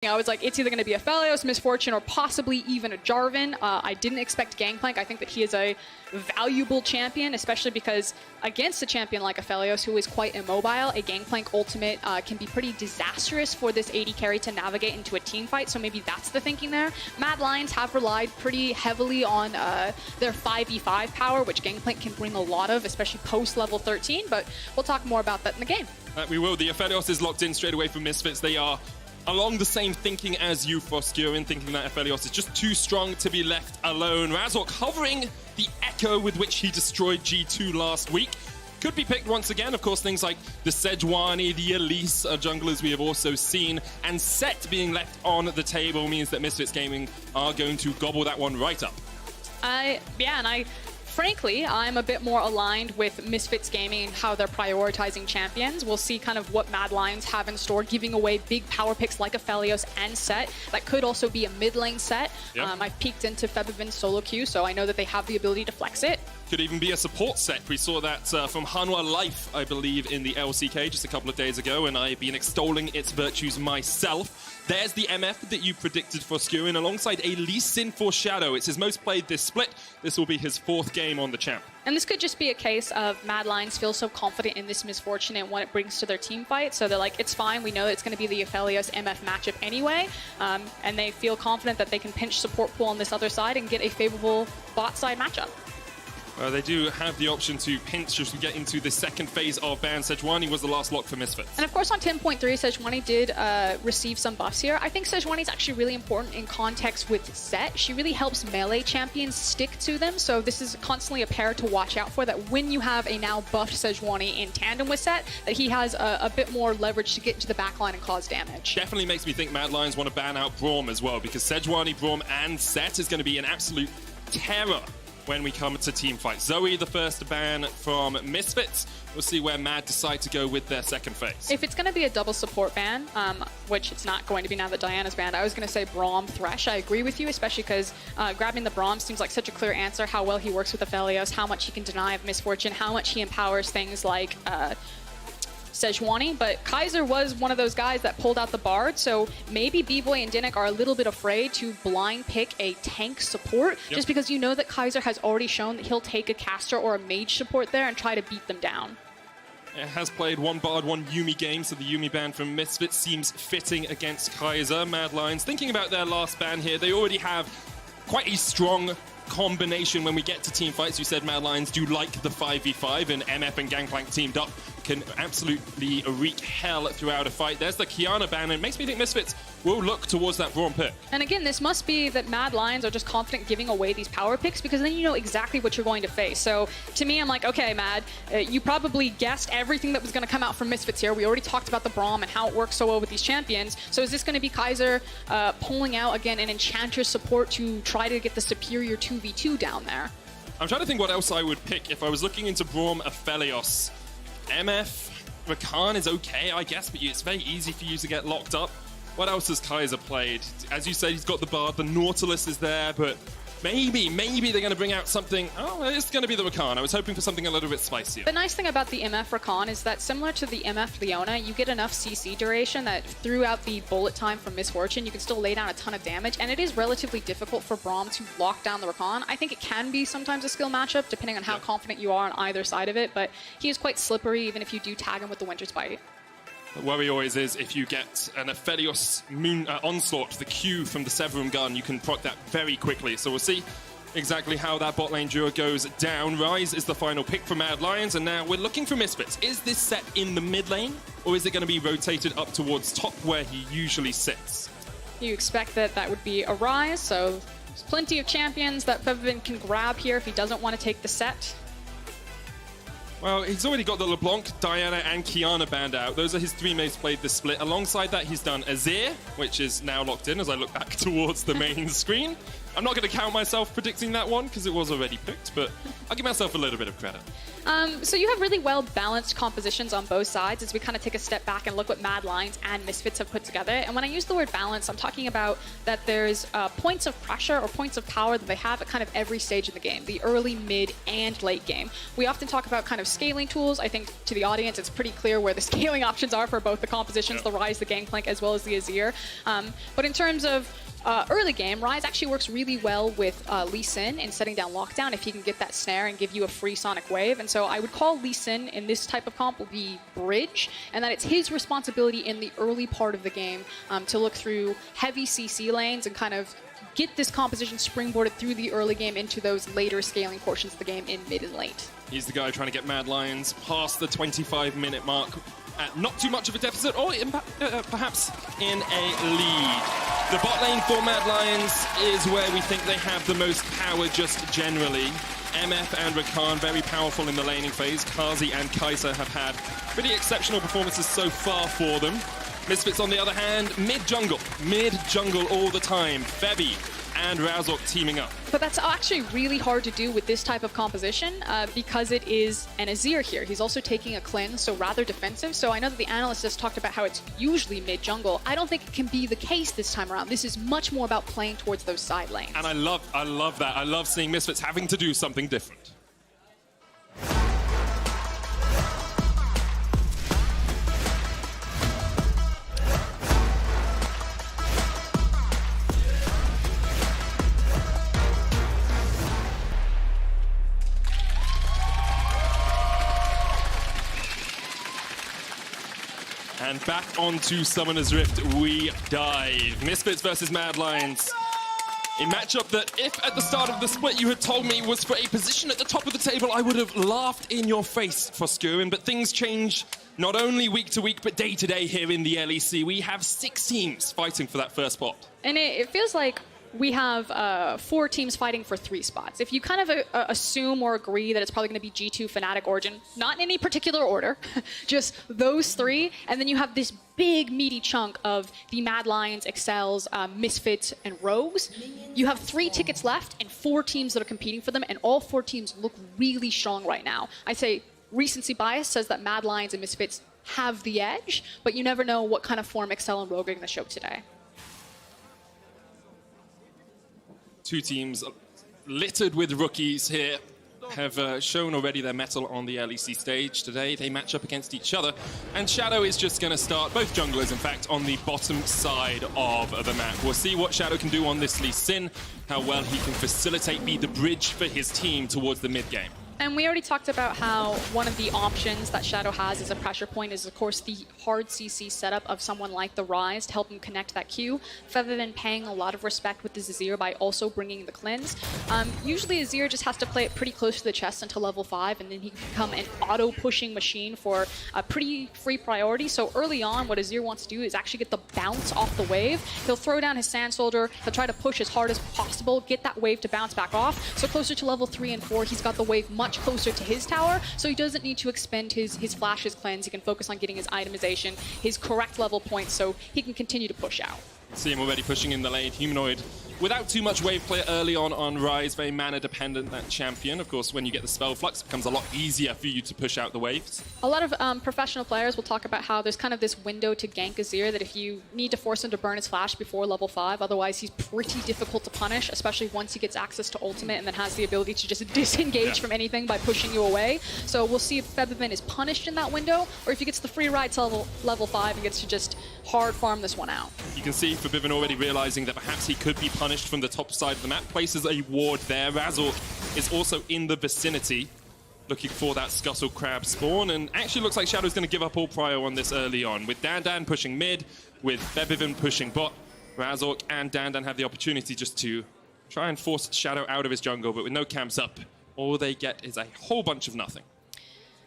I was like, it's either going to be Aphelios, Misfortune, or possibly even a Jarvan. I didn't expect Gangplank. I think that he is a valuable champion, especially because against a champion like Aphelios, who is quite immobile, a Gangplank ultimate can be pretty disastrous for this AD carry to navigate into a team fight, so maybe that's the thinking there. Mad Lions have relied pretty heavily on their 5v5 power, which Gangplank can bring a lot of, especially post-level 13, but we'll talk more about that in the game. We will. The Aphelios is locked in straight away from Misfits. They are along the same thinking as you, Froskurinn, thinking that Aphelios is just too strong to be left alone. Razork hovering the echo with which he destroyed G2 last week. Could be picked once again. Of course, things like the Sejuani, the LEC junglers we have also seen, and Sett being left on the table means that Misfits Gaming are going to gobble that one right up. Frankly, I'm a bit more aligned with Misfits Gaming and how they're prioritizing champions. We'll see kind of what Mad Lions have in store, giving away big power picks like Aphelios and Sett. That could also be a mid lane Sett. Yep. I've peeked into Febiven solo queue, so I know that they have the ability to flex it. Could even be a support Sett. We saw that from Hanwha Life, I believe, in the LCK just a couple of days ago, and I've been extolling its virtues myself. There's the MF that you predicted for Froskurinn alongside a Lee Sin for Shadow. It's his most played this split. This will be his 4th game on the champ. And this could just be a case of Mad Lions feel so confident in this Misfortune and what it brings to their team fight. So they're like, it's fine. We know it's going to be the Aphelios MF matchup anyway. And they feel confident that they can pinch support pool on this other side and get a favorable bot side matchup. They do have the option to pinch as we get into the second phase of ban. Sejuani was the last lock for Misfits. And of course on 10.3, Sejuani did receive some buffs here. I think Sejuani is actually really important in context with Sett. She really helps melee champions stick to them, so this is constantly a pair to watch out for, that when you have a now buffed Sejuani in tandem with Sett, that he has a bit more leverage to get into the backline and cause damage. Definitely makes me think Mad Lions want to ban out Braum as well, because Sejuani, Braum, and Sett is going to be an absolute terror when we come to team fight. Zoe, the first ban from Misfits. We'll see where Mad decide to go with their second phase. If it's going to be a double support ban, which it's not going to be now that Diana's banned, I was going to say Braum Thresh. I agree with you, especially because grabbing the Braum seems like such a clear answer. How well he works with Aphelios, how much he can deny of Misfortune, how much he empowers things like Sejuani, but Kaiser was one of those guys that pulled out the Bard, so maybe Bvoy and Denyk are a little bit afraid to blind pick a tank support, just because you know that Kaiser has already shown that he'll take a caster or a mage support there and try to beat them down. It has played one Bard, one Yuumi game, so the Yuumi ban from Misfits seems fitting against Kaiser. Mad Lions, thinking about their last ban here, they already have quite a strong combination when we get to team fights. You said Mad Lions do like the 5v5, and MF and Gangplank teamed up can absolutely wreak hell throughout a fight. There's the Qiyana ban, and it makes me think Misfits will look towards that Braum pick. And again, this must be that Mad Lions are just confident giving away these power picks, because then you know exactly what you're going to face. So to me, I'm like, okay, Mad, you probably guessed everything that was going to come out from Misfits here. We already talked about the Braum and how it works so well with these champions. So is this going to be Kaiser pulling out, again, an Enchantress support to try to get the superior 2v2 down there? I'm trying to think what else I would pick if I was looking into Braum Aphelios. MF, Rakan is okay, I guess, but it's very easy for you to get locked up. What else has Kaiser played? As you said, he's got the Bard, the Nautilus is there, but maybe they're going to bring out something. Oh, it's going to be the Rakan. I was hoping for something a little bit spicier. The nice thing about the MF Rakan is that, similar to the MF Leona, you get enough CC duration that throughout the bullet time from Misfortune, you can still lay down a ton of damage, and it is relatively difficult for Braum to lock down the Rakan. I think it can be sometimes a skill matchup, depending on how confident you are on either side of it, but he is quite slippery even if you do tag him with the Winter's Bite. The worry always is if you get an Aphelios onslaught, the Q from the Severum gun, you can proc that very quickly. So we'll see exactly how that bot lane duo goes down. Ryze is the final pick for Mad Lions, and now we're looking for Misfits. Is this Sett in the mid lane, or is it going to be rotated up towards top where he usually sits? You expect that that would be a Ryze, so there's plenty of champions that Febiven can grab here if he doesn't want to take the Sett. Well, he's already got the LeBlanc, Diana, and Qiyana banned out. Those are his 3 most played this split. Alongside that, he's done Azir, which is now locked in as I look back towards the main screen. I'm not going to count myself predicting that one because it was already picked, but I'll give myself a little bit of credit. So you have really well-balanced compositions on both sides as we kind of take a step back and look what Mad Lions and Misfits have put together. And when I use the word balance, I'm talking about that there's points of pressure or points of power that they have at kind of every stage of the game, the early, mid, and late game. We often talk about kind of scaling tools. I think to the audience, it's pretty clear where the scaling options are for both the compositions, the Ryze, the Gangplank, as well as the Azir. But in terms of early game, Ryze actually works really well with Lee Sin in setting down lockdown if he can get that snare and give you a free sonic wave. And so I would call Lee Sin in this type of comp will be bridge, and that it's his responsibility in the early part of the game to look through heavy CC lanes and kind of get this composition springboarded through the early game into those later scaling portions of the game in mid and late. He's the guy trying to get Mad Lions past the 25-minute mark at not too much of a deficit, or perhaps in a lead. The bot lane for Mad Lions is where we think they have the most power just generally. MF and Rakan very powerful in the laning phase. Carzzy and Kaiser have had pretty exceptional performances so far for them. Misfits, on the other hand, mid-jungle all the time. Febi and Razork teaming up. But that's actually really hard to do with this type of composition because it is an Azir here. He's also taking a cleanse, so rather defensive. So I know that the analyst just talked about how it's usually mid-jungle. I don't think it can be the case this time around. This is much more about playing towards those side lanes. And I love that. I love seeing Misfits having to do something different. And back onto Summoner's Rift we dive. Misfits versus Mad Lions. A matchup that, if at the start of the split you had told me was for a position at the top of the table, I would have laughed in your face, Froskurinn. But things change not only week to week, but day to day here in the LEC. We have 6 teams fighting for that first spot. And it feels like we have 4 teams fighting for 3 spots. If you kind of assume or agree that it's probably going to be G2, Fnatic, Origin, not in any particular order, just those 3, and then you have this big meaty chunk of the Mad Lions, Excels, Misfits, and Rogues. You have 3 tickets left and 4 teams that are competing for them, and all 4 teams look really strong right now. I'd say recency bias says that Mad Lions and Misfits have the edge, but you never know what kind of form Excel and Rogue are going to show today. 2 teams littered with rookies here have shown already their mettle on the LEC stage. Today they match up against each other, and Shadow is just going to start, both junglers in fact, on the bottom side of the map. We'll see what Shadow can do on this Lee Sin, how well he can facilitate, be the bridge for his team towards the mid game. And we already talked about how one of the options that Shadow has as a pressure point is, of course, the hard CC setup of someone like the Ryze to help him connect that Q. Febiven paying a lot of respect with this Azir by also bringing the cleanse. Usually Azir just has to play it pretty close to the chest until level 5, and then he can become an auto-pushing machine for a pretty free priority. So early on, what Azir wants to do is actually get the bounce off the wave. He'll throw down his Sand Soldier, he'll try to push as hard as possible, get that wave to bounce back off. So closer to level 3 and 4, he's got the wave much closer to his tower, so he doesn't need to expend his flash, his cleanse. He can focus on getting his itemization, his correct level points, so he can continue to push out. See him already pushing in the lane. Humanoid without too much wave play early on Ryze, very mana dependent, that champion. Of course, when you get the spell flux, it becomes a lot easier for you to push out the waves. A lot of professional players will talk about how there's kind of this window to gank Azir, that if you need to force him to burn his flash before level 5, otherwise he's pretty difficult to punish, especially once he gets access to ultimate and then has the ability to just disengage from anything by pushing you away. So we'll see if Febiven is punished in that window, or if he gets the free ride to level 5 and gets to just hard farm this one out. You can see Febiven already realizing that perhaps he could be punished from the top side of the map, places a ward there. Razork is also in the vicinity, looking for that Scuttle Crab spawn, and actually looks like Shadow's going to give up all prio on this early on. With DanDan pushing mid, with Febiven pushing bot, Razork and DanDan have the opportunity just to try and force Shadow out of his jungle, but with no camps up, all they get is a whole bunch of nothing.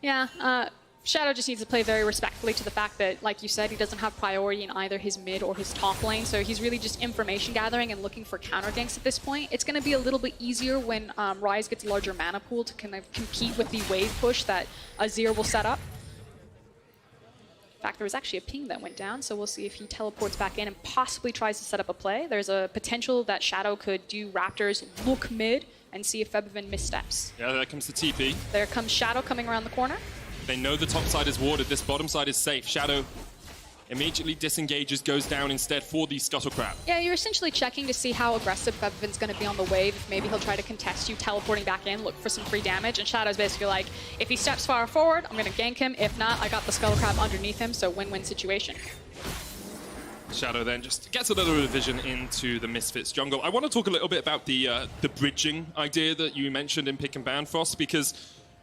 Yeah, Shadow just needs to play very respectfully to the fact that, like you said, he doesn't have priority in either his mid or his top lane, so he's really just information gathering and looking for counter ganks at this point. It's going to be a little bit easier when Ryze gets a larger mana pool to kind of compete with the wave push that Azir will set up. In fact, there was actually a ping that went down, so we'll see if he teleports back in and possibly tries to set up a play. There's a potential that Shadow could do Raptors, look mid, and see if Febiven missteps. Yeah, there comes the TP. There comes Shadow coming around the corner. They know the top side is warded. This bottom side is safe. Shadow immediately disengages, goes down instead for the Scuttle Crab. Yeah, you're essentially checking to see how aggressive Febiven's going to be on the wave. Maybe he'll try to contest you, teleporting back in, look for some free damage. And Shadow's basically like, if he steps far forward, I'm going to gank him. If not, I got the Scuttle Crab underneath him, so win-win situation. Shadow then just gets a little revision into the Misfits jungle. I want to talk a little bit about the bridging idea that you mentioned in Pick and Ban, Frost, because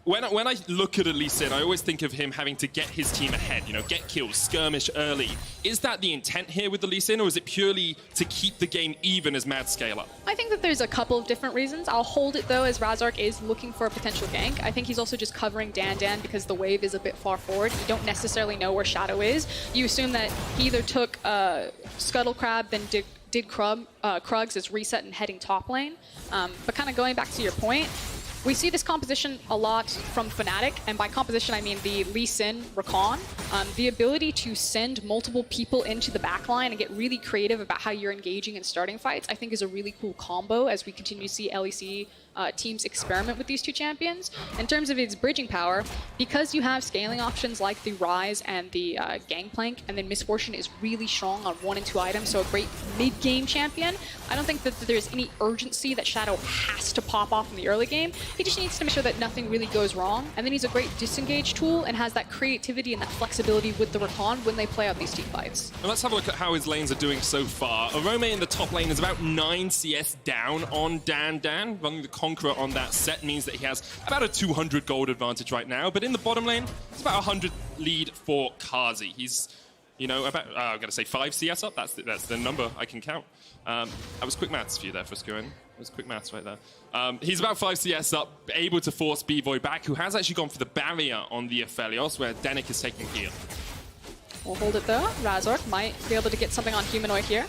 when I look at a Lee Sin, I always think of him having to get his team ahead, you know, get kills, skirmish early. Is that the intent here with the Lee Sin, or is it purely to keep the game even as Mad scale up? I think that there's a couple of different reasons. I'll hold it, though, as Razork is looking for a potential gank. I think he's also just covering DanDan because the wave is a bit far forward. You don't necessarily know where Shadow is. You assume that he either took Scuttle Crab, then did Krugs as reset and heading top lane. But kind of going back to your point, we see this composition a lot from Fnatic, and by composition I mean the Lee Sin, Rakan. The ability to send multiple people into the backline and get really creative about how you're engaging and starting fights, I think is a really cool combo as we continue to see LEC teams experiment with these two champions. In terms of its bridging power, because you have scaling options like the Ryze and the Gangplank, and then Misfortune is really strong on 1 and 2 items, so a great mid-game champion, I don't think that there's any urgency that Shadow has to pop off in the early game. He just needs to make sure that nothing really goes wrong, and then he's a great disengage tool and has that creativity and that flexibility with the Rakan when they play out these team fights. Now let's have a look at how his lanes are doing so far. Orome in the top lane is about 9 CS down on DanDan. Running the Conqueror on that Sett means that he has about a 200 gold advantage right now, but in the bottom lane, it's about 100 lead for Carzzy. He's, you know, about, I'm going to say 5 CS up. That's the number I can count. That was quick maths for you there, Froskurinn. It was quick maths right there. He's about 5 CS up, able to force Bvoy back, who has actually gone for the barrier on the Aphelios, where Denyk is taking heal. We'll hold it though. Razork might be able to get something on Humanoid here.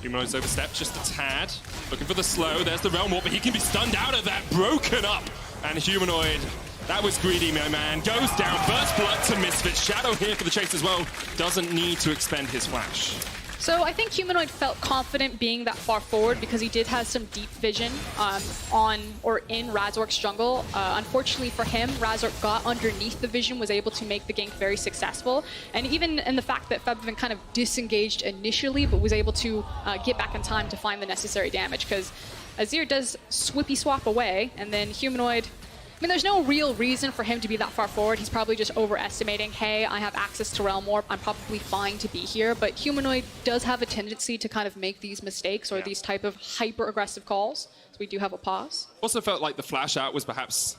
Humanoid's overstepped just a tad. Looking for the slow. There's the Realm Warp, but he can be stunned out of that. Broken up. And Humanoid, that was greedy, my man. Goes down. First blood to Misfits. Shadow here for the chase as well. Doesn't need to expend his flash. So I think Humanoid felt confident being that far forward because he did have some deep vision in Razork's jungle. Unfortunately for him, Razork got underneath the vision, was able to make the gank very successful. And even in the fact that Febiven kind of disengaged initially, but was able to get back in time to find the necessary damage, because Azir does swippy swap away, and then Humanoid, I mean, there's no real reason for him to be that far forward. He's probably just overestimating, hey, I have access to Realm Warp, I'm probably fine to be here. But Humanoid does have a tendency to kind of make these mistakes or these type of hyper-aggressive calls. So we do have a pause. Also felt like the flash out was perhaps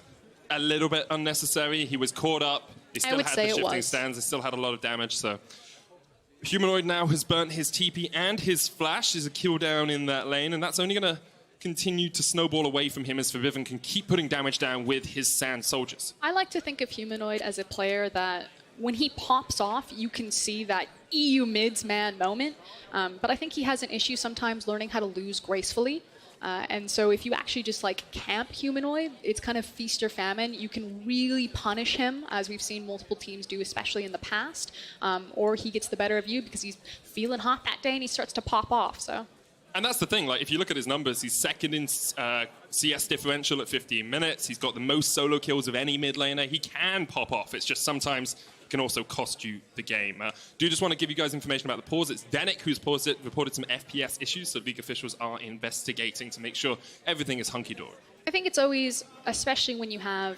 a little bit unnecessary. He was caught up. He still had the shifting stands. He still had a lot of damage. So Humanoid now has burnt his TP and his flash. Is a kill down in that lane, and that's only going to continue to snowball away from him as Febiven can keep putting damage down with his sand soldiers. I like to think of Humanoid as a player that when he pops off, you can see that EU mids man moment. But I think he has an issue sometimes learning how to lose gracefully. And so if you actually just like camp Humanoid, it's kind of feast or famine. You can really punish him, as we've seen multiple teams do, especially in the past. Or he gets the better of you because he's feeling hot that day and he starts to pop off. So. And that's the thing, like, if you look at his numbers, he's second in CS differential at 15 minutes. He's got the most solo kills of any mid laner. He can pop off. It's just sometimes it can also cost you the game. Do just want to give you guys information about the pause. It's Denyk who's paused it, reported some FPS issues, so League officials are investigating to make sure everything is hunky-dory. I think it's always, especially when you have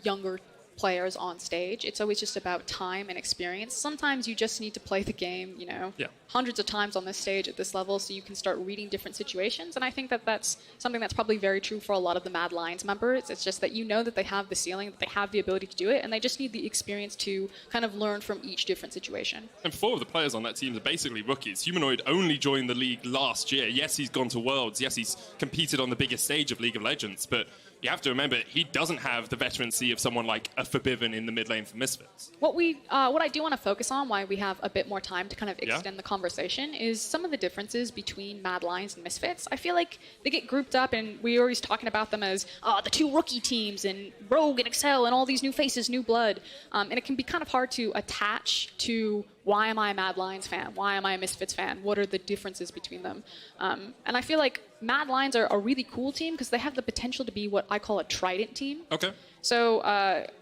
younger players on stage, it's always just about time and experience. Sometimes you just need to play the game, you know, hundreds of times on this stage at this level so you can start reading different situations. And I think that that's something that's probably very true for a lot of the Mad Lions members. It's just that you know that they have the ceiling, that they have the ability to do it, and they just need the experience to kind of learn from each different situation. And 4 of the players on that team are basically rookies. Humanoid only joined the league last year. Yes, he's gone to Worlds. Yes, he's competed on the biggest stage of League of Legends, but you have to remember, he doesn't have the veterancy of someone like a Febiven in the mid lane for Misfits. What I do want to focus on, why we have a bit more time to kind of extend the conversation, is some of the differences between Mad Lions and Misfits. I feel like they get grouped up, and we're always talking about them as the 2 rookie teams, and Rogue and Excel, and all these new faces, new blood. And it can be kind of hard to attach to why am I a Mad Lions fan? Why am I a Misfits fan? What are the differences between them? And I feel like Mad Lions are a really cool team because they have the potential to be what I call a trident team. Okay. So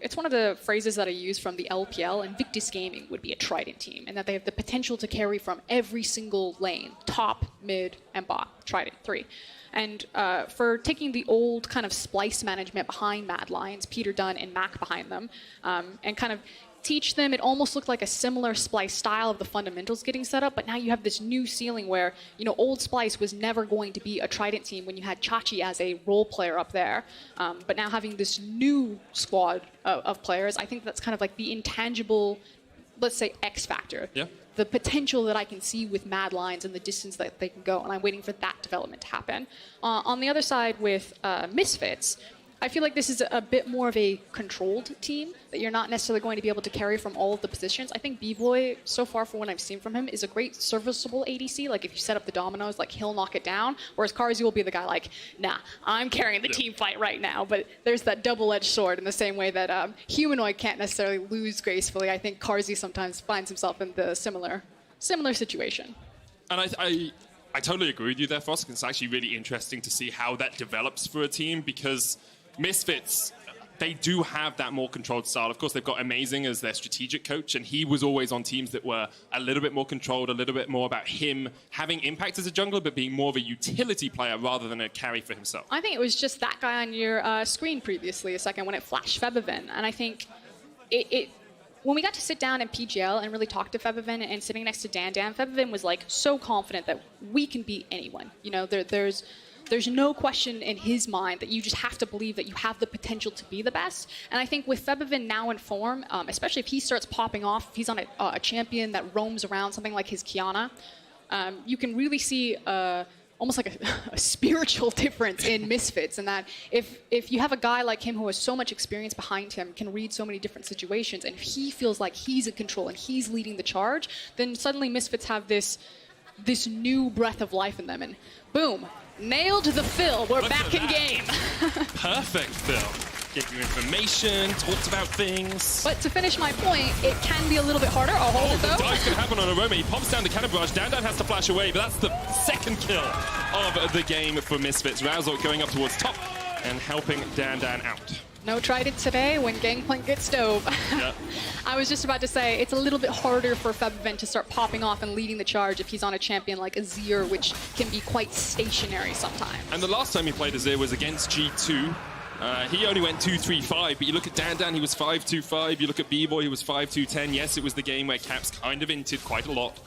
it's one of the phrases that I use from the LPL, and Victus Gaming would be a trident team, and that they have the potential to carry from every single lane, top, mid, and bot, trident, 3. And for taking the old kind of splice management behind Mad Lions, Peter Dunn and Mac behind them, and kind of teach them, it almost looked like a similar Splice style of the fundamentals getting set up, but now you have this new ceiling where, you know, old Splice was never going to be a trident team when you had Chachi as a role player up there, but now having this new squad of players, I think that's kind of like the intangible, let's say, X factor. Yeah. The potential that I can see with Mad Lions and the distance that they can go, and I'm waiting for that development to happen. On the other side with Misfits, I feel like this is a bit more of a controlled team, that you're not necessarily going to be able to carry from all of the positions. I think Bvoy, so far from what I've seen from him, is a great serviceable ADC. Like, if you set up the dominoes, like, he'll knock it down, whereas Carzzy will be the guy like, nah, I'm carrying the team fight right now. But there's that double-edged sword in the same way that Humanoid can't necessarily lose gracefully. I think Carzzy sometimes finds himself in the similar situation. And I totally agree with you there, Frosk. It's actually really interesting to see how that develops for a team, because Misfits, they do have that more controlled style. Of course, they've got Amazing as their strategic coach, and he was always on teams that were a little bit more controlled, a little bit more about him having impact as a jungler, but being more of a utility player rather than a carry for himself. I think it was just that guy on your screen previously a second when it flashed Febiven, and I think when we got to sit down in PGL and really talk to Febiven and sitting next to DanDan, Febiven was like so confident that we can beat anyone. You know, there's no question in his mind that you just have to believe that you have the potential to be the best. And I think with Febiven now in form, especially if he starts popping off, if he's on a champion that roams around, something like his Kiana, you can really see almost like a spiritual difference in Misfits, and that if you have a guy like him who has so much experience behind him, can read so many different situations, and if he feels like he's in control and he's leading the charge, then suddenly Misfits have this new breath of life in them, and boom, nailed the fill. We're back in game. Perfect fill. Gave you information, talked about things. But to finish my point, it can be a little bit harder. I'll hold it though. The dive can happen on Orome. He pops down the cannon barrage. DanDan has to flash away, but that's the second kill of the game for Misfits. Razork going up towards top and helping DanDan out. No trident today when Gangplank gets stove. Yep. I was just about to say, it's a little bit harder for Febiven to start popping off and leading the charge if he's on a champion like Azir, which can be quite stationary sometimes. And the last time he played Azir was against G2. He only went 2-3-5, but you look at DanDan, he was 5-2-5. You look at Bvoy, he was 5-2-10. Yes, it was the game where Caps kind of inted quite a lot,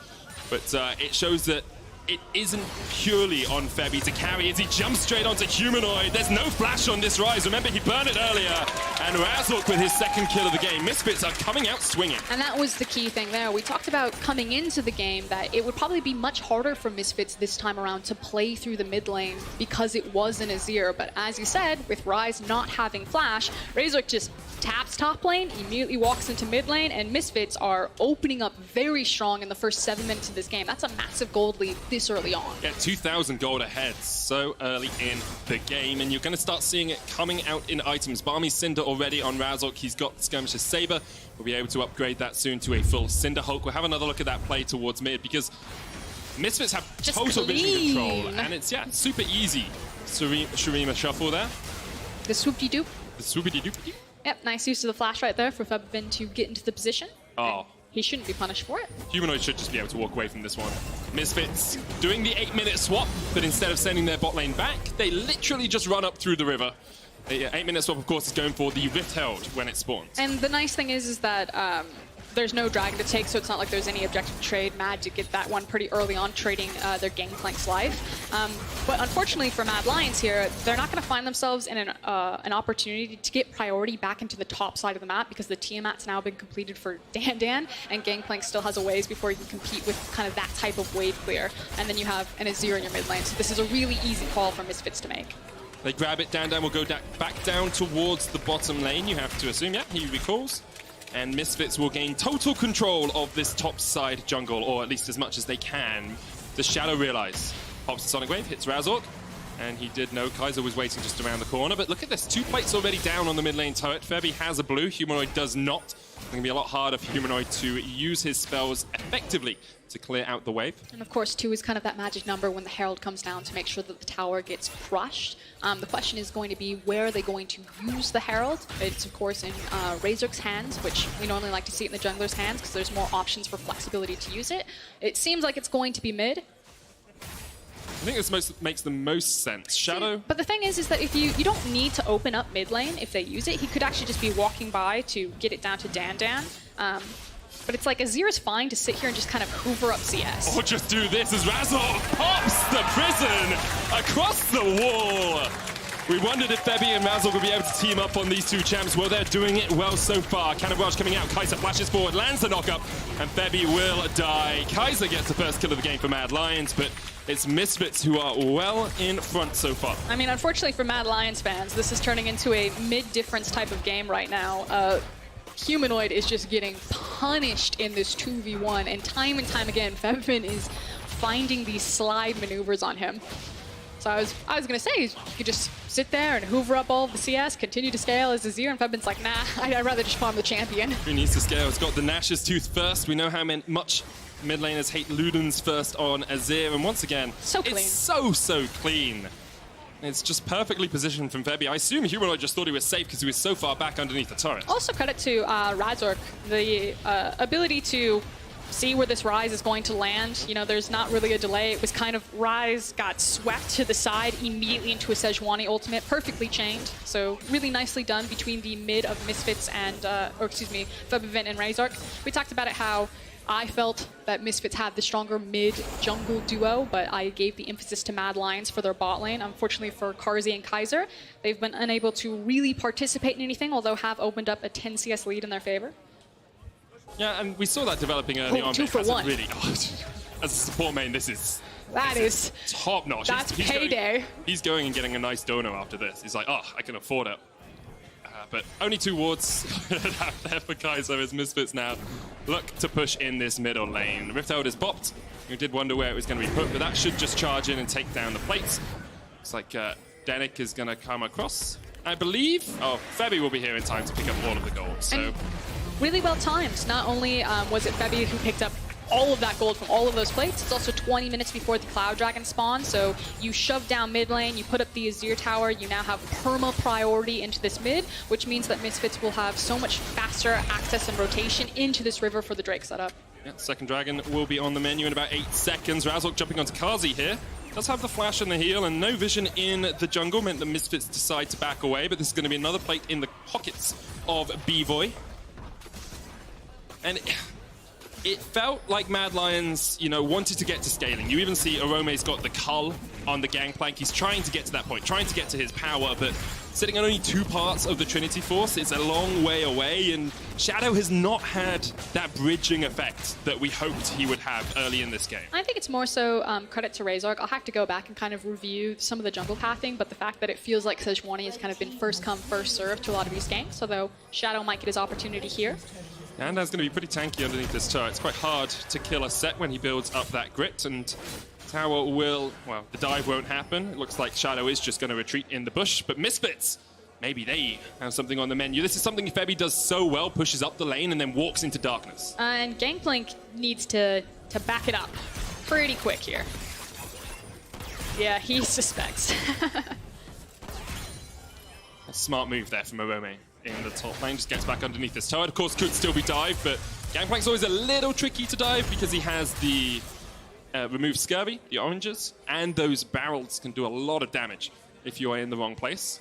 but it shows that it isn't purely on Febby to carry as he jumps straight onto Humanoid. There's no flash on this Ryze. Remember, he burned it earlier. And Razork with his second kill of the game. Misfits are coming out swinging. And that was the key thing there. We talked about coming into the game that it would probably be much harder for Misfits this time around to play through the mid lane because it was an Azir. But as you said, with Ryze not having flash, Razork just taps top lane, immediately walks into mid lane, and Misfits are opening up very strong in the first 7 minutes of this game. That's a massive gold lead this early on. Yeah, 2,000 gold ahead so early in the game, and you're going to start seeing it coming out in items. Barmy Cinder already on Razork. He's got Skirmisher's Saber. We'll be able to upgrade that soon to a full Cinder Hulk. We'll have another look at that play towards mid, because Misfits have just total clean vision control, and it's, yeah, super easy. Shurima shuffle there. The swoop-de-doop. The swoopity-doop. Yep, nice use of the flash right there for Febiven to get into the position. Oh. He shouldn't be punished for it. Humanoid should just be able to walk away from this one. Misfits doing the 8-minute swap, but instead of sending their bot lane back, they literally just run up through the river. The 8-minute swap, of course, is going for the Rift Herald when it spawns. And the nice thing is that there's no dragon to take, so it's not like there's any objective trade. Mad to get that one pretty early on, trading their Gangplank's life. But unfortunately for Mad Lions here, they're not going to find themselves in an opportunity to get priority back into the top side of the map, because the Tiamat's now been completed for DanDan, and Gangplank still has a ways before you can compete with kind of that type of wave clear. And then you have an Azir in your mid lane, so this is a really easy call for Misfits to make. They grab it, DanDan will go back down towards the bottom lane, you have to assume. Yeah, he recalls. And Misfits will gain total control of this top side jungle, or at least as much as they can. The Shadow realize. Pops the Sonic Wave, hits Razork. And he did know Kaiser was waiting just around the corner. But look at this, 2 plates already down on the mid lane turret. Febby has a blue, Humanoid does not. It's going to be a lot harder for Humanoid to use his spells effectively to clear out the wave. And of course, 2 is kind of that magic number when the Herald comes down to make sure that the tower gets crushed. The question is going to be, where are they going to use the Herald? It's, of course, in Razork's hands, which we normally like to see it in the jungler's hands because there's more options for flexibility to use it. It seems like it's going to be mid. I think this makes the most sense. Shadow? But the thing is that if you don't need to open up mid lane if they use it. He could actually just be walking by to get it down to DanDan. But it's like Azir is fine to sit here and just kind of hoover up CS. Or just do this as Razork pops the prison across the wall. We wondered if Febby and Razork would be able to team up on these 2 champs. Well, they're doing it well so far. Cannon Barrage coming out. Kaiser flashes forward, lands the knockup, and Febby will die. Kaiser gets the first kill of the game for Mad Lions, but it's Misfits who are well in front so far. I mean, unfortunately for Mad Lions fans, this is turning into a mid-difference type of game right now. Humanoid is just getting punished in this 2v1, and time again, Febiven is finding these slide maneuvers on him. So I was gonna say, you could just sit there and hoover up all of the CS, continue to scale as Azir, and Febiven's like, nah, I'd rather just farm the champion. Who needs to scale? It's got the Nash's Tooth first. We know how much mid laners hate Luden's first on Azir, and once again, so clean. It's so clean. It's just perfectly positioned from Febby. I assume Humanoid just thought he was safe because he was so far back underneath the turret. Also credit to Razork, the ability to see where this Ryze is going to land. You know, there's not really a delay. It was kind of Ryze got swept to the side immediately into a Sejuani ultimate, perfectly chained. So really nicely done between the mid of Misfits and, Febiven and Razork. We talked about it how I felt that Misfits had the stronger mid-jungle duo, but I gave the emphasis to Mad Lions for their bot lane. Unfortunately for Carzzy and Kaiser, they've been unable to really participate in anything, although have opened up a 10 CS lead in their favor. Yeah, and we saw that developing early on. 2 for 1. Really, as a support main, this is top notch. That's payday. He's going and getting a nice dono after this. He's like, oh, I can afford it. But only 2 wards out there for Kaiser as Misfits now look to push in this middle lane. Rift Herald is popped. You did wonder where it was going to be put, but that should just charge in and take down the plates. Looks like Denyk is going to come across. I believe, Febby will be here in time to pick up all of the gold. So and really well timed. Not only was it Febby who picked up all of that gold from all of those plates, it's also 20 minutes before the Cloud Dragon spawn, so you shove down mid lane, you put up the Azir tower, you now have perma priority into this mid, which means that Misfits will have so much faster access and rotation into this river for the Drake setup. Yeah, second dragon will be on the menu in about 8 seconds. Razork jumping onto Carzzy here. Does have the flash and the heal, and no vision in the jungle meant the Misfits decide to back away, but this is going to be another plate in the pockets of Bvoy. And it felt like Mad Lions, you know, wanted to get to scaling. You even see Orome's got the cull on the Gangplank. He's trying to get to that point, trying to get to his power, but sitting on only 2 parts of the Trinity Force, it's a long way away, and Shadow has not had that bridging effect that we hoped he would have early in this game. I think it's more so credit to Razork. I'll have to go back and kind of review some of the jungle pathing, but the fact that it feels like Sejuani has kind of been first come, first served to a lot of these games, although Shadow might get his opportunity here. And that's going to be pretty tanky underneath this turret. It's quite hard to kill a Sett when he builds up that grit, and tower will, well, the dive won't happen. It looks like Shadow is just going to retreat in the bush, but Misfits, maybe they have something on the menu. This is something Febby does so well, pushes up the lane and then walks into darkness. And Gangplank needs to back it up pretty quick here. Yeah, he suspects. A smart move there from Orome in the top lane, just gets back underneath this turret. Of course, could still be dive, but Gangplank's always a little tricky to dive because he has the remove scurvy, the oranges, and those barrels can do a lot of damage if you are in the wrong place.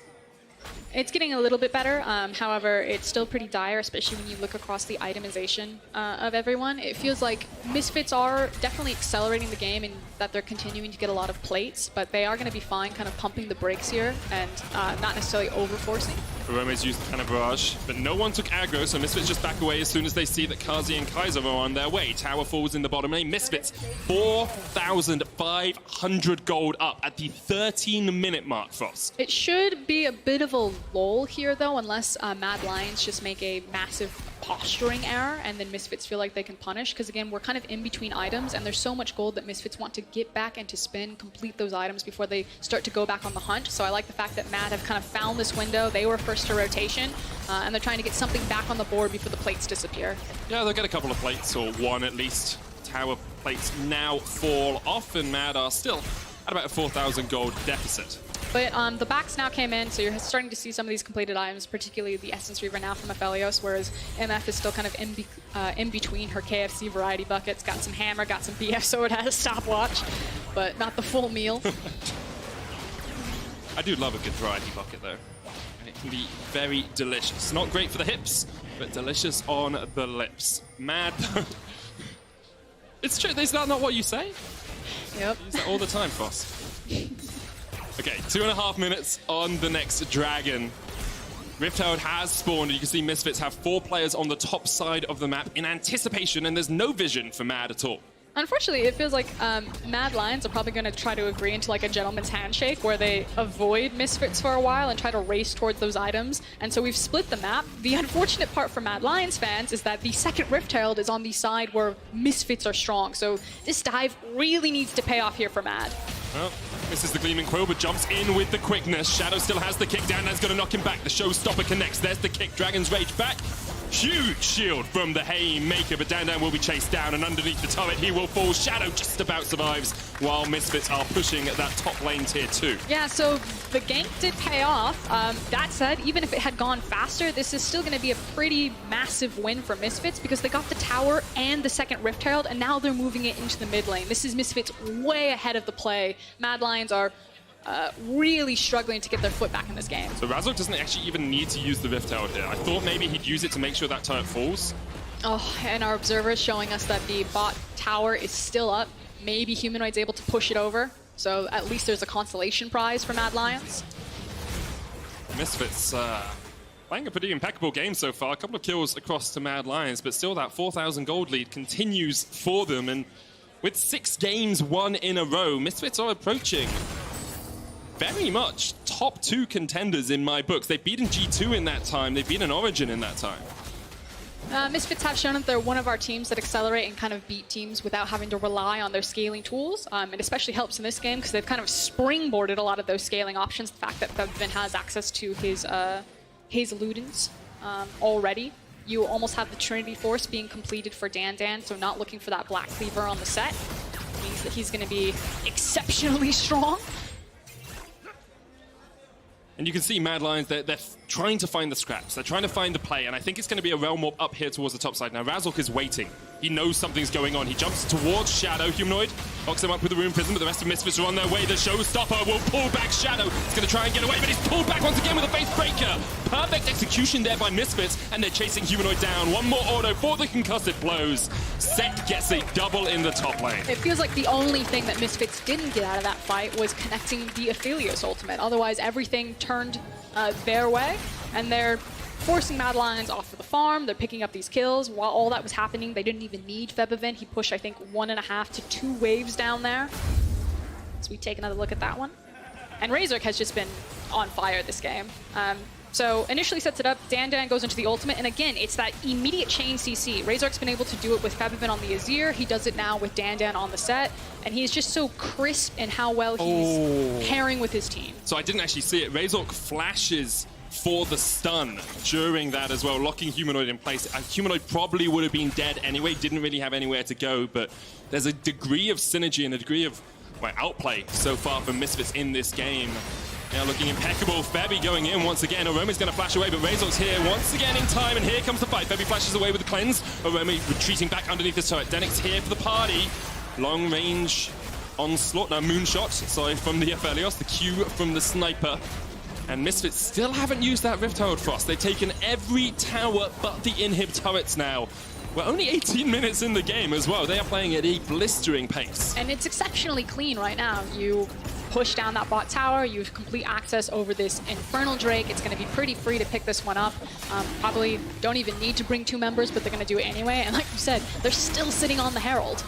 It's getting a little bit better, however, it's still pretty dire, especially when you look across the itemization of everyone. It feels like Misfits are definitely accelerating the game in that they're continuing to get a lot of plates, but they are going to be fine kind of pumping the brakes here and not necessarily over-forcing. Orome's used the kind of barrage, but no one took aggro, so Misfits just back away as soon as they see that Carzzy and Kaiser are on their way. Tower falls in the bottom lane. Misfits, 4,500 gold up at the 13-minute mark, Frost. It should be a bit of a lull here, though, unless Mad Lions just make a massive posturing error, and then Misfits feel like they can punish, because again, we're kind of in between items, and there's so much gold that Misfits want to get back into spin, complete those items before they start to go back on the hunt. So I like the fact that Mad have kind of found this window. They were first to rotation, and they're trying to get something back on the board before the plates disappear. Yeah, they'll get a couple of plates, or one at least. Tower plates now fall off, and Mad are still at about a 4,000 gold deficit. But the backs now came in, so you're starting to see some of these completed items, particularly the Essence Reaver now from Aphelios, whereas MF is still kind of in between her KFC variety buckets. Got some hammer, got some BF sword, has a stopwatch, but not the full meal. I do love a good variety bucket, though. And it can be very delicious. Not great for the hips, but delicious on the lips. Mad. It's true, is that not what you say? Yep. You use that all the time, Foss. Okay, 2.5 minutes on the next dragon. Rift Herald has spawned, and you can see Misfits have 4 players on the top side of the map in anticipation, and there's no vision for Mad at all. Unfortunately, it feels like Mad Lions are probably going to try to agree into like a gentleman's handshake where they avoid Misfits for a while and try to race towards those items. And so we've split the map. The unfortunate part for Mad Lions fans is that the second Rift Herald is on the side where Misfits are strong. So this dive really needs to pay off here for Mad. Well, misses the Gleaming Quill, but jumps in with the quickness. Shadow still has the kick. DanDan's going to knock him back. The Showstopper connects. There's the kick. Dragon's Rage back. Huge shield from the Haymaker, but DanDan will be chased down, and underneath the turret he will fall. Shadow just about survives, while Misfits are pushing that top lane tier 2. Yeah, so the gank did pay off. That said, even if it had gone faster, this is still going to be a pretty massive win for Misfits because they got the tower and the second Rift Herald, and now they're moving it into the mid lane. This is Misfits way ahead of the play. Mad Lions are really struggling to get their foot back in this game. So Razork doesn't actually even need to use the Rift Herald here. I thought maybe he'd use it to make sure that turret falls. Oh, and our observer is showing us that the bot tower is still up. Maybe Humanoid's able to push it over. So at least there's a consolation prize for Mad Lions. Misfits playing a pretty impeccable game so far. A couple of kills across to Mad Lions, but still that 4,000 gold lead continues for them. And with 6 games won in a row, Misfits are approaching very much top 2 contenders in my books. They've beaten G2 in that time. They've beaten Origin in that time. Misfits have shown that they're one of our teams that accelerate and kind of beat teams without having to rely on their scaling tools. It especially helps in this game because they've kind of springboarded a lot of those scaling options. The fact that Febiven has access to his Ludens already. You almost have the Trinity Force being completed for DanDan, so not looking for that Black Cleaver on the Sett. Means that he's going to be exceptionally strong. And you can see Mad Lions, they're trying to find the scraps. They're trying to find the play, and I think it's going to be a realm warp up here towards the top side. Now, Razork is waiting. He knows something's going on. He jumps towards Shadow. Humanoid locks him up with the Rune Prism, but the rest of Misfits are on their way. The Showstopper will pull back Shadow. He's going to try and get away, but he's pulled back once again with a Face Breaker. Perfect execution there by Misfits, and they're chasing Humanoid down. One more auto for the concussive blows. Sett gets a double in the top lane. It feels like the only thing that Misfits didn't get out of that fight was connecting the Aphelios ultimate. Otherwise, everything turned their way, and they're forcing Mad Lions off of the farm. They're picking up these kills. While all that was happening, they didn't even need Febiven. He pushed, I think, 1.5 to 2 waves down there. So we take another look at that one. And Razork has just been on fire this game. So initially sets it up, DanDan goes into the ultimate, and again, it's that immediate chain CC. Razork's been able to do it with Febiven on the Azir. He does it now with DanDan on the Sett, and he's just so crisp in how well he's pairing with his team. So I didn't actually see it. Razork flashes for the stun during that as well, locking Humanoid in place. Humanoid probably would have been dead anyway, didn't really have anywhere to go, but there's a degree of synergy and a degree of outplay so far from Misfits in this game. Now looking impeccable. Febby going in once again. Orome's going to flash away, but Razork's here once again in time, and here comes the fight. Febby flashes away with the cleanse. Orome retreating back underneath the turret. Denyk's here for the party. Long range onslaught, no, moonshot, sorry, from the Aphelios. The Q from the sniper. And Misfits still haven't used that Rift Herald Frost. They've taken every tower but the inhib turrets now. We're only 18 minutes in the game as well. They are playing at a blistering pace. And it's exceptionally clean right now. You push down that bot tower, you have complete access over this Infernal Drake. It's going to be pretty free to pick this one up. Probably don't even need to bring 2 members, but they're going to do it anyway. And like you said, they're still sitting on the Herald.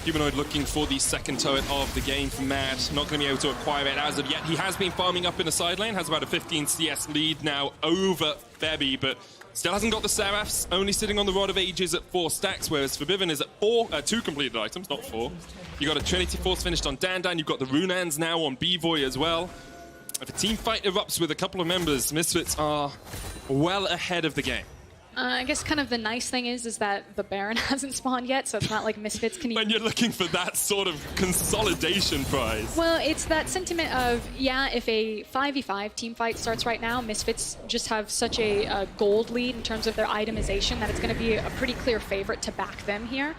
Humanoid looking for the second turret of the game from Mad. Not going to be able to acquire it as of yet. He has been farming up in the side lane, has about a 15 CS lead now over Febby, but Still hasn't got the Seraphs, only sitting on the Rod of Ages at 4 stacks, whereas Febiven is at 2 completed items, not 4. You got a Trinity Force finished on DanDan, you've got the Runans now on Bvoy as well. If a team fight erupts with a couple of members, Misfits are well ahead of the game. I guess kind of the nice thing is that the Baron hasn't spawned yet, so it's not like Misfits can even... When you're looking for that sort of consolidation prize. Well, it's that sentiment of, yeah, if a 5v5 team fight starts right now, Misfits just have such a gold lead in terms of their itemization that it's going to be a pretty clear favorite to back them here.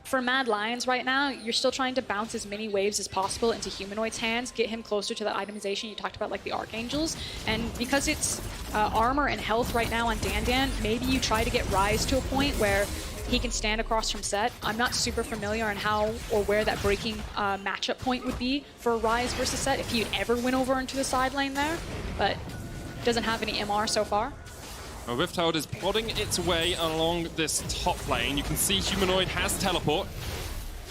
For Mad Lions right now, you're still trying to bounce as many waves as possible into Humanoid's hands, get him closer to the itemization you talked about, like the Archangels. And because it's armor and health right now on DanDan, maybe you try to get Ryze to a point where he can stand across from Sett. I'm not super familiar on how or where that breaking matchup point would be for Ryze versus Sett, if he'd ever win over into the side lane there, but doesn't have any MR so far. Well, Rifthold is plodding its way along this top lane. You can see Humanoid has teleport.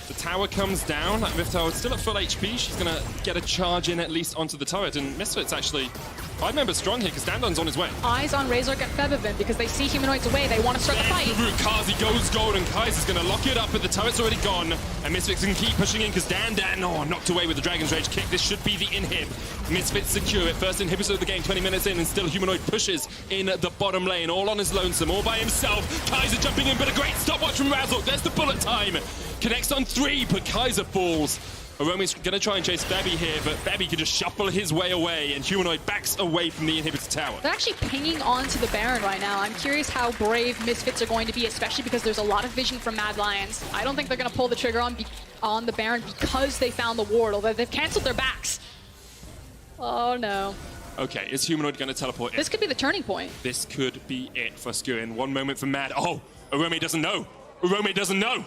The tower comes down. Rifthold still at full HP. She's going to get a charge in at least onto the turret. And Misfits actually 5 members strong here because DanDan's on his way. Eyes on Razork and Febiven because they see Humanoid's away. They want to start the fight. The route. Carzzy goes gold and Kaiser's going to lock it up, but the turret's already gone. And Misfits can keep pushing in because DanDan, knocked away with the Dragon's Rage kick. This should be the inhib. Misfits secure it. First inhibitor of the game, 20 minutes in, and still Humanoid pushes in the bottom lane, all on his lonesome, all by himself. Kaiser jumping in, but a great stopwatch from Razork. There's the bullet time. Connects on 3, but Kaiser falls. Orome's going to try and chase Bebby here, but Bebby can just shuffle his way away, and Humanoid backs away from the inhibitor tower. They're actually pinging onto the Baron right now. I'm curious how brave Misfits are going to be, especially because there's a lot of vision from Mad Lions. I don't think they're going to pull the trigger on the Baron because they found the ward, although they've canceled their backs. Oh no. Okay, is Humanoid going to teleport in? This could be the turning point. This could be it for Froskurinn. One moment for Mad. Oh, Orome doesn't know. Orome doesn't know.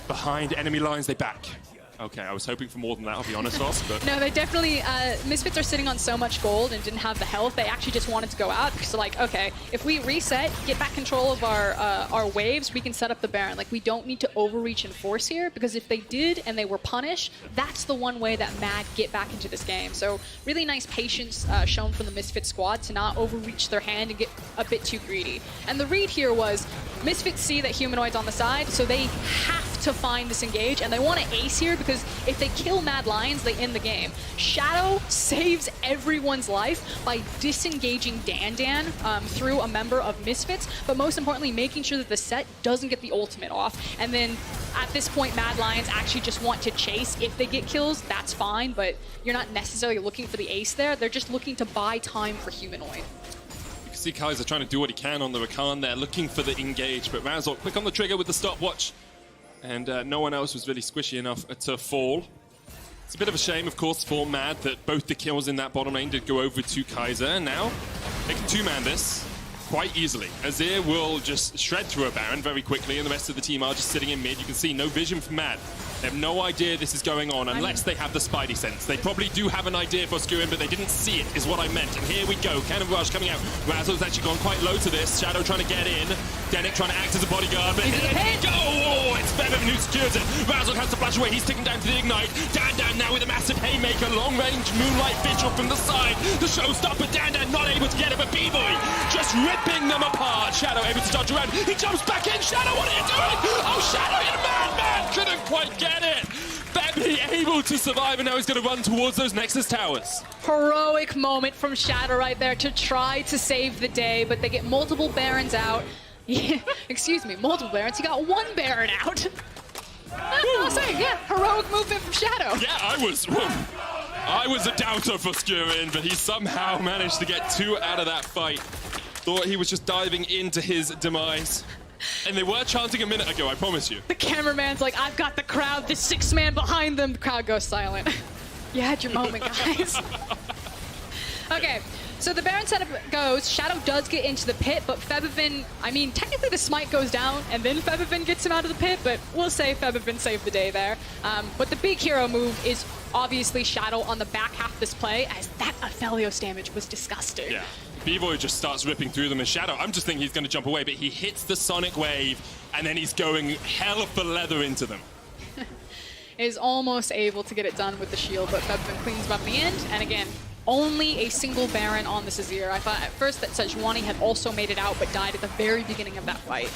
Behind enemy lines, they back. Okay, I was hoping for more than that, I'll be honest, Ross, but... No, they definitely... Misfits are sitting on so much gold and didn't have the health. They actually just wanted to go out because, like, okay, if we reset, get back control of our waves, we can set up the Baron. Like, we don't need to overreach and force here, because if they did and they were punished, that's the one way that Mad get back into this game. So, really nice patience shown from the Misfits squad to not overreach their hand and get a bit too greedy. And the read here was, Misfits see that Humanoid's on the side, so they have to find this engage, and they want to ace here because if they kill Mad Lions, they end the game. Shadow saves everyone's life by disengaging DanDan through a member of Misfits, but most importantly, making sure that the Sett doesn't get the ultimate off. And then at this point, Mad Lions actually just want to chase. If they get kills, that's fine, but you're not necessarily looking for the ace there. They're just looking to buy time for Humanoid. See Kaiser trying to do what he can on the Rakan there, looking for the engage, but Razork quick on the trigger with the stopwatch, and no one else was really squishy enough to fall. It's a bit of a shame, of course, for Mad that both the kills in that bottom lane did go over to Kaiser, and now they can two-man this quite easily. Azir will just shred through a Baron very quickly, and the rest of the team are just sitting in mid. You can see no vision from Mad. They have no idea this is going on unless they have the Spidey sense. They probably do have an idea for Froskurinn, but they didn't see it, is what I meant. And here we go. Cannon Rush coming out. Razork's actually gone quite low to this. Shadow trying to get in. Denyk trying to act as a bodyguard. But here we go! Oh, it's Febiven who secures it. Razork has to flash away. He's ticking down to the Ignite. DanDan now with a massive haymaker. Long-range Moonlight Vigil from the side. The showstopper. DanDan not able to get it, but Bvoy just ripping them apart. Shadow able to dodge around. He jumps back in. Shadow, what are you doing? Oh, Shadow, you're mad! Couldn't quite get it. Bebby able to survive, and now he's going to run towards those Nexus towers. Heroic moment from Shadow right there to try to save the day, but they get multiple Barons out. Excuse me, multiple Barons. He got one Baron out. I was saying, yeah, heroic movement from Shadow. Yeah, I was a doubter for Froskurinn, but he somehow managed to get 2 out of that fight. Thought he was just diving into his demise. And they were chanting a minute ago, I promise you. The cameraman's like, I've got the crowd, the 6th man behind them. The crowd goes silent. You had your moment, guys. Okay, so the Baron setup goes. Shadow does get into the pit, but Febiven, I mean, technically the smite goes down, and then Febiven gets him out of the pit, but we'll say Febiven saved the day there. But the big hero move is obviously Shadow on the back half of this play, as that Aphelios damage was disgusting. Yeah. Bvoy just starts ripping through them in Shadow. I'm just thinking he's going to jump away, but he hits the Sonic Wave, and then he's going hell for leather into them. Is almost able to get it done with the shield, but Febiven cleans him up at the end. And again, only a single Baron on this Azir. I thought at first that Sejuani had also made it out, but died at the very beginning of that fight.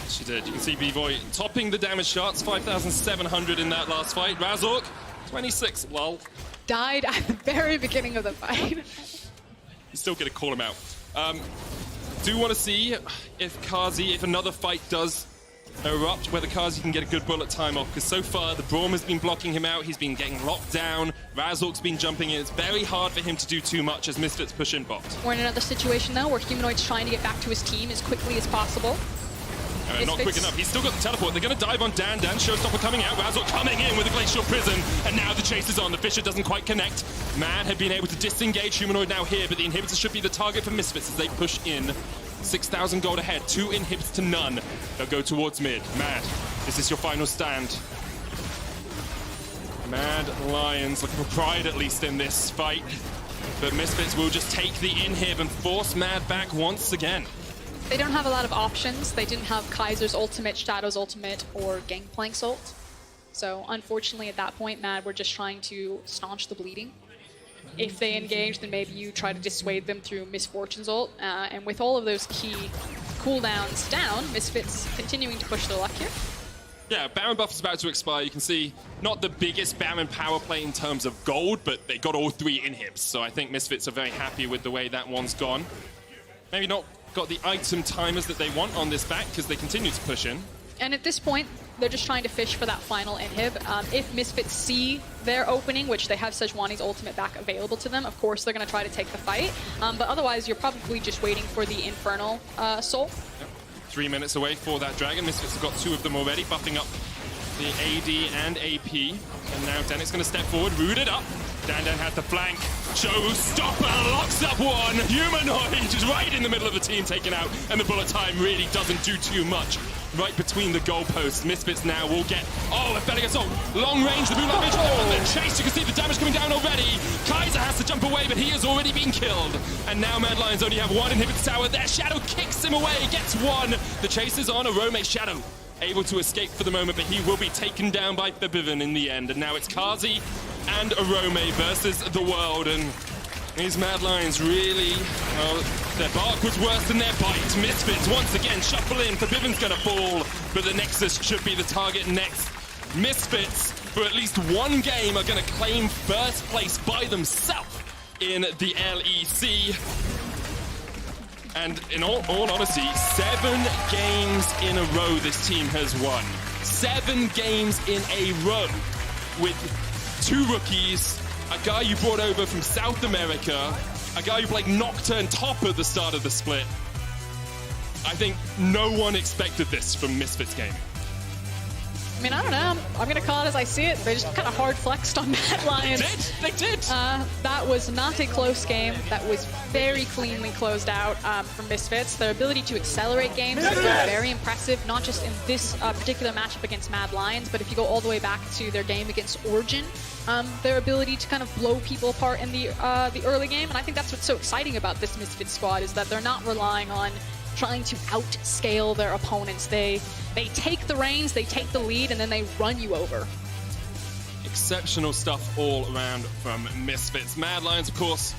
She did. You can see Bvoy topping the damage charts, 5,700 in that last fight. Razork, 26, lol. Died at the very beginning of the fight. You're still going to call him out. Do want to see if Carzzy, if another fight does erupt, whether Carzzy can get a good bullet time off, because so far the Braum has been blocking him out, he's been getting locked down, Razork's been jumping in. It's very hard for him to do too much as Misfits push in bot. We're in another situation though where Humanoid's trying to get back to his team as quickly as possible. Not quick enough. He's still got the teleport. They're going to dive on DanDan. Showstopper coming out. Razork coming in with a Glacial Prison. And now the chase is on. The Fisher doesn't quite connect. Mad have been able to disengage Humanoid now here, but the inhibitor should be the target for Misfits as they push in. 6,000 gold ahead. 2 inhibits to none. They'll go towards mid. Mad, is this your final stand? Mad Lions looking for pride at least in this fight. But Misfits will just take the inhib and force Mad back once again. They don't have a lot of options. They didn't have Kaiser's ultimate, Shadow's ultimate, or Gangplank's ult. So unfortunately at that point, Mad were just trying to staunch the bleeding. If they engage, then maybe you try to dissuade them through Misfortune's ult. And with all of those key cooldowns down, Misfits continuing to push their luck here. Yeah, Baron buff is about to expire. You can see not the biggest Baron power play in terms of gold, but they got all 3 inhibs. So I think Misfits are very happy with the way that one's gone. Maybe not got the item timers that they want on this back because they continue to push in. And at this point, they're just trying to fish for that final inhib. If Misfits see their opening, which they have Sejuani's ultimate back available to them, of course they're going to try to take the fight. But otherwise, you're probably just waiting for the Infernal Soul. Yep. 3 minutes away for that Dragon. Misfits have got 2 of them already, buffing up the AD and AP. And now Denyk's going to step forward, rooted up. DanDan had the flank. Showstopper locks up one. Humanoid is right in the middle of the team taken out. And the bullet time really doesn't do too much. Right between the goalposts. Misfits now will get... Oh, Aphelios, long range. The Moonlight Vigil on the chase. You can see the damage coming down already. Kaiser has to jump away, but he has already been killed. And now Mad Lions only have 1 inhibitor tower. Their Shadow kicks him away. Gets 1. The chase is on. Orome Shadow able to escape for the moment, but he will be taken down by Febiven in the end. And now it's Carzzy and Orome versus the world. And these Mad Lions really, well, their bark was worse than their bite. Misfits once again shuffle in. Febiven's gonna fall, but the Nexus should be the target next. Misfits, for at least 1 game, are gonna claim first place by themselves in the LEC. And in all honesty, 7 games in a row this team has won. 7 games in a row with 2 rookies, a guy you brought over from South America, a guy who played Nocturne top at the start of the split. I think no one expected this from Misfits Gaming. I mean, I don't know. I'm going to call it as I see it. They just kind of hard flexed on Mad Lions. They did. That was not a close game. That was very cleanly closed out from Misfits. Their ability to accelerate games is very impressive, not just in this particular matchup against Mad Lions, but if you go all the way back to their game against Origin, their ability to kind of blow people apart in the early game. And I think that's what's so exciting about this Misfits squad is that they're not relying on trying to outscale their opponents. They take the reins, they take the lead, and then they run you over. Exceptional stuff all around from Misfits. Mad Lions, of course.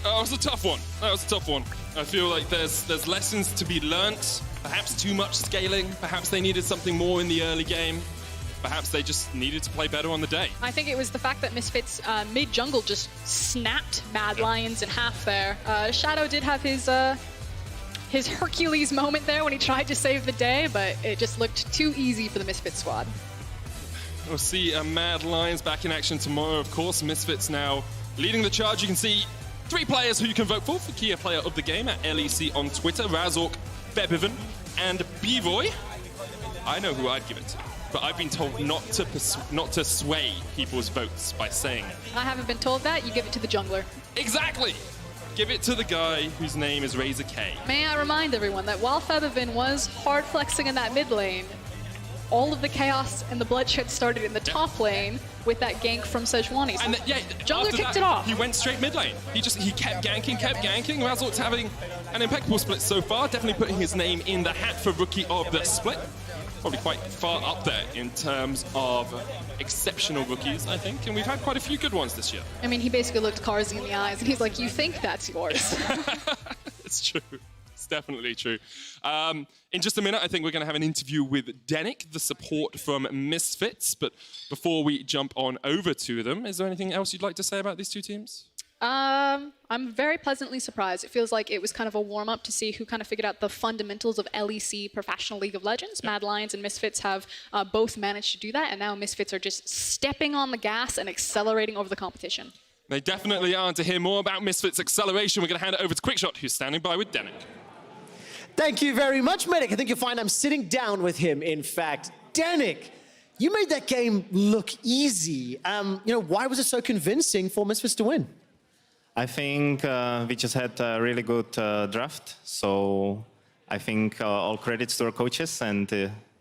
That was a tough one. That was a tough one. I feel like there's lessons to be learnt. Perhaps too much scaling. Perhaps they needed something more in the early game. Perhaps they just needed to play better on the day. I think it was the fact that Misfits mid-jungle just snapped Mad Lions in half there. Shadow did have his Hercules moment there when he tried to save the day, but it just looked too easy for the Misfits squad. We'll see Mad Lions back in action tomorrow, of course. Misfits now leading the charge. You can see 3 players who you can vote for Kia Player of the Game at LEC on Twitter. Razork, Febiven, and Bvoy. I know who I'd give it to, but I've been told not to sway people's votes by saying it. I haven't been told that. You give it to the jungler. Exactly! Give it to the guy whose name is Razork. May I remind everyone that while Febiven was hard flexing in that mid lane, all of the chaos and the bloodshed started in the top lane with that gank from Sejuani. So and jungler kicked it off. He went straight mid lane. He kept ganking. Razork's having an impeccable split so far, definitely putting his name in the hat for Rookie of the Split. probably quite far up there in terms of exceptional rookies, I think. And we've had quite a few good ones this year. I mean, he basically looked Carzzy in the eyes and he's like, you think that's yours? It's true. It's definitely true. In just a minute, I think we're going to have an interview with Denyk, the support from Misfits. But before we jump on over to them, is there anything else you'd like to say about these two teams? I'm very pleasantly surprised. It feels like it was kind of a warm-up to see who kind of figured out the fundamentals of LEC Professional League of Legends. Mad Lions and Misfits have both managed to do that, and now Misfits are just stepping on the gas and accelerating over the competition. They definitely are. And to hear more about Misfits' acceleration, we're going to hand it over to Quickshot, who's standing by with Denyk. Thank you very much, Medic. I think you'll find I'm sitting down with him, in fact. Denyk, you made that game look easy. Why was it so convincing for Misfits to win? I think we just had a really good draft, so I think all credits to our coaches, and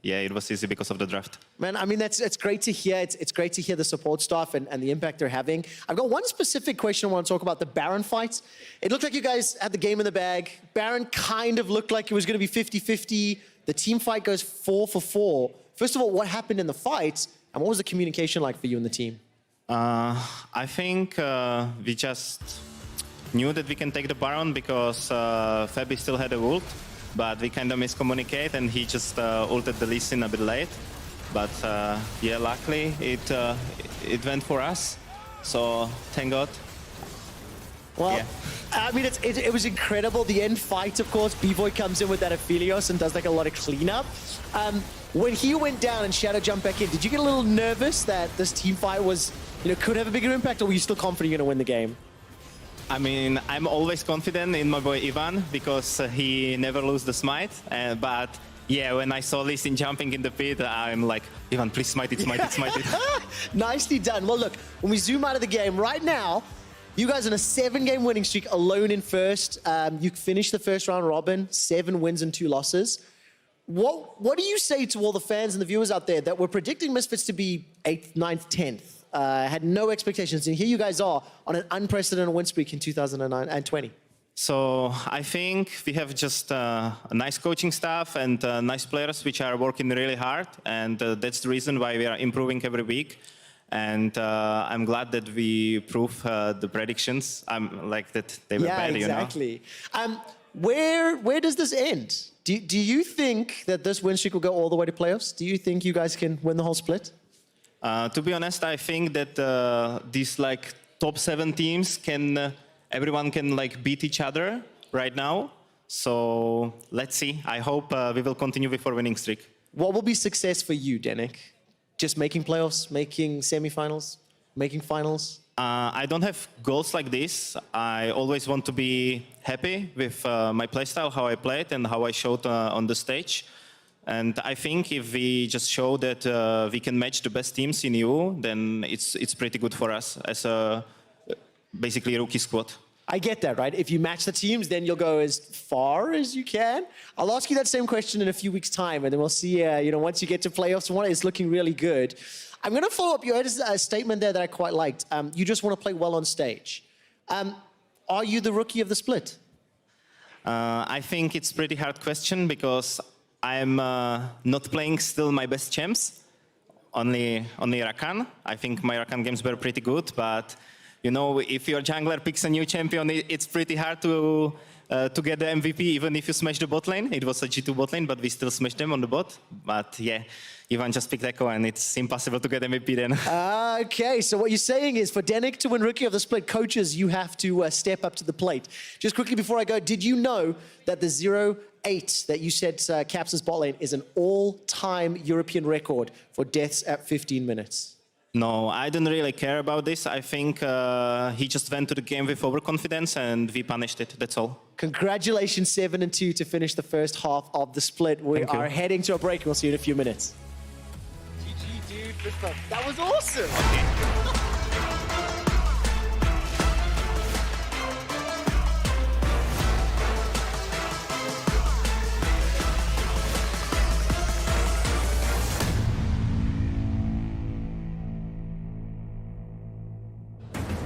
yeah, it was easy because of the draft. Man, I mean, it's great to hear. It's great to hear the support staff and the impact they're having. I've got one specific question I want to talk about, the Baron fight. It looked like you guys had the game in the bag. Baron kind of looked like it was going to be 50-50. The team fight goes 4-for-4. First of all, what happened in the fight, and what was the communication like for you and the team? I think we just knew that we can take the Baron because Febi still had a ult, but we kind of miscommunicate and he just ulted the Lee Sin a bit late. But yeah, luckily it went for us, so thank God. Well, yeah. I mean, it was incredible. The end fight, of course, Bvoy comes in with that Aphelios and does like a lot of cleanup. When he went down and Shadow jumped back in, did you get a little nervous that this team fight was, could have a bigger impact, or were you still confident you're going to win the game? I mean, I'm always confident in my boy Ivan because he never loses the smite. But yeah, when I saw Lee Sin jumping in the pit, I'm like, Ivan, please smite it, smite it, smite it. Nicely done. Well, look, when we zoom out of the game right now, you guys on a 7-game winning streak, alone in first. You finished the first round robin, 7 wins and 2 losses. What do you say to all the fans and the viewers out there that were predicting Misfits to be 8th, 9th, 10th? Had no expectations, and here you guys are on an unprecedented win streak in 2009 and 20. So I think we have just a nice coaching staff and nice players which are working really hard, and that's the reason why we are improving every week. And I'm glad that we prove the predictions. I'm like that they were bad, exactly. Where does this end? Do you think that this win streak will go all the way to playoffs? Do you think you guys can win the whole split? To be honest, I think that these like top 7 teams can, everyone can like beat each other right now. So let's see. I hope we will continue with our winning streak. What will be success for you, Denyk? Just making playoffs, making semifinals, making finals? I don't have goals like this. I always want to be happy with my playstyle, how I played and how I showed on the stage. And I think if we just show that we can match the best teams in EU, then it's pretty good for us as a basically rookie squad. I get that, right? If you match the teams, then you'll go as far as you can. I'll ask you that same question in a few weeks' time, and then we'll see, once you get to playoffs, it's looking really good. I'm going to follow up. You had a statement there that I quite liked. You just want to play well on stage. Are you the rookie of the split? I think it's a pretty hard question because I'm not playing still my best champs, only Rakan. I think my Rakan games were pretty good, but if your jungler picks a new champion, it's pretty hard to get the MVP, even if you smash the bot lane. It was a G2 bot lane, but we still smashed them on the bot. But yeah, Ivan just picked Echo, and it's impossible to get MVP then. Okay, so what you're saying is for Denyk to win Rookie of the Split, coaches, you have to step up to the plate. Just quickly before I go, did you know that the 0-8 that you said caps as bot lane is an all-time European record for deaths at 15 minutes? No, I didn't really care about this. I think he just went to the game with overconfidence and we punished it, that's all. Congratulations, 7-2 to finish the first half of the split. We are heading to a break and we'll see you in a few minutes. GG, dude. That was awesome.